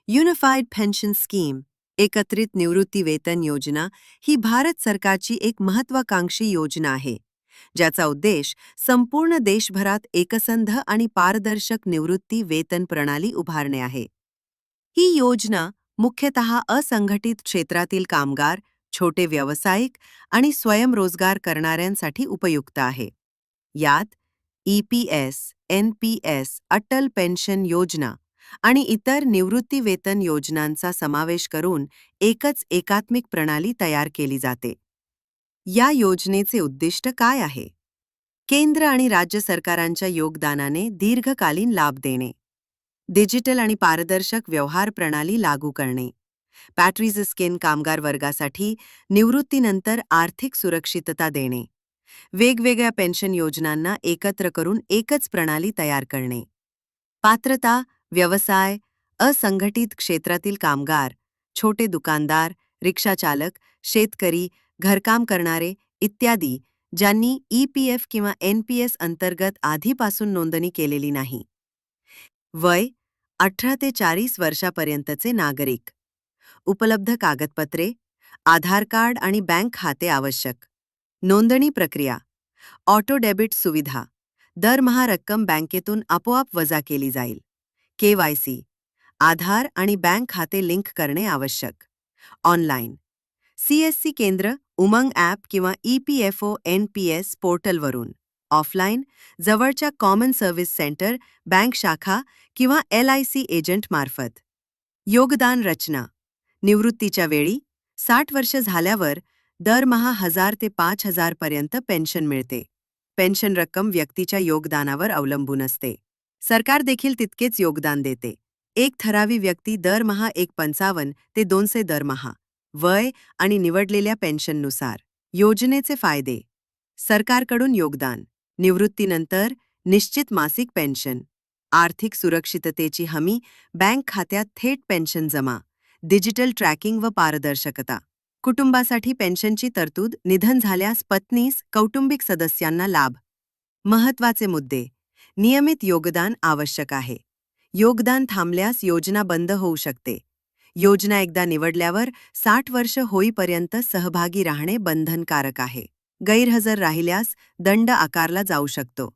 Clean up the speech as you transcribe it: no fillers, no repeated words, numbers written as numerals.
Unified pension scheme एकत्रित निवृत्ती वेतन योजना ही भारत सरकारची एक महत्त्वाकांक्षी योजना आहे, ज्याचा उद्देश संपूर्ण देशभरात एकसंध आणि पारदर्शक निवृत्ती वेतन प्रणाली उभारणे आहे. ही योजना मुख्यतः असंघटित क्षेत्रातील कामगार, छोटे व्यावसायिक आणि स्वयंरोजगार करणाऱ्यांसाठी उपयुक्त आहे. यात EPS, NPS, अटल पेन्शन योजना आणि इतर निवृत्ती वेतन योजनांचा समावेश करून एकच एकात्मिक प्रणाली तयार केली जाते. या योजनेचे उद्दिष्ट काय आहे? केंद्र आणि राज्य सरकारांच्या योगदानाने दीर्घकालीन लाभ देणे, डिजिटल आणि पारदर्शक व्यवहार प्रणाली लागू करणे, पॅट्रीज स्किन कामगार वर्गासाठी निवृत्तीनंतर आर्थिक सुरक्षितता देणे, वेगवेगळ्या पेन्शन योजनांना एकत्र करून एकच प्रणाली तयार करणे. पात्रता, व्यवसाय, असंघटित क्षेत्रातील कामगार, छोटे दुकानदार, रिक्षाचालक, शेतकरी, घरकाम करणारे इत्यादी ज्यांनी EPF किंवा NPS अंतर्गत आधीपासून नोंदणी केलेली नाही. वय 18 ते 40 वर्षापर्यंतचे नागरिक. उपलब्ध कागदपत्रे, आधार कार्ड आणि बँक खाते आवश्यक. नोंदणी प्रक्रिया: ऑटो डेबिट सुविधा, दरमहा रक्कम बँकेतून आपोआप वजा केली जाईल. KYC, आधार आणि बँक खाते लिंक करणे आवश्यक. ऑनलाईन CSC केंद्र, उमंग ॲप किंवा EPFO NPS पोर्टलवरून. ऑफलाईन जवळच्या कॉमन सर्व्हिस सेंटर, बँक शाखा किंवा LIC एजंट मार्फत. योगदान रचना: निवृत्तीच्या वेळी 60 वर्ष झाल्यावर दरमहा 1000 ते 5000 पर्यंत पेन्शन मिळते. पेन्शन रक्कम व्यक्तीच्या योगदानावर अवलंबून असते. सरकार देखील तितकेच योगदान देते. एक ठरावी व्यक्ती दरमहा 1.55 ते 200 दरमहा, वय आणि निवडलेल्या पेन्शननुसार. योजनेचे फायदे: सरकारकडून योगदान, निवृत्तीनंतर निश्चित मासिक पेन्शन, आर्थिक सुरक्षिततेची हमी, बँक खात्यात थेट पेन्शन जमा, डिजिटल ट्रॅकिंग व पारदर्शकता. कुटुंबासाठी पेन्शनची तरतूद, निधन झाल्यास पत्नीस, कौटुंबिक सदस्यांना लाभ. महत्त्वाचे मुद्दे: नियमित योगदान आवश्यक आहे. योगदान थांबल्यास योजना बंद होऊ शकते. योजना एकदा निवडल्यावर 60 वर्ष होईपर्यंत सहभागी राहणे बंधनकारक आहे. गैरहजर राहिल्यास दंड आकारला जाऊ शकतो.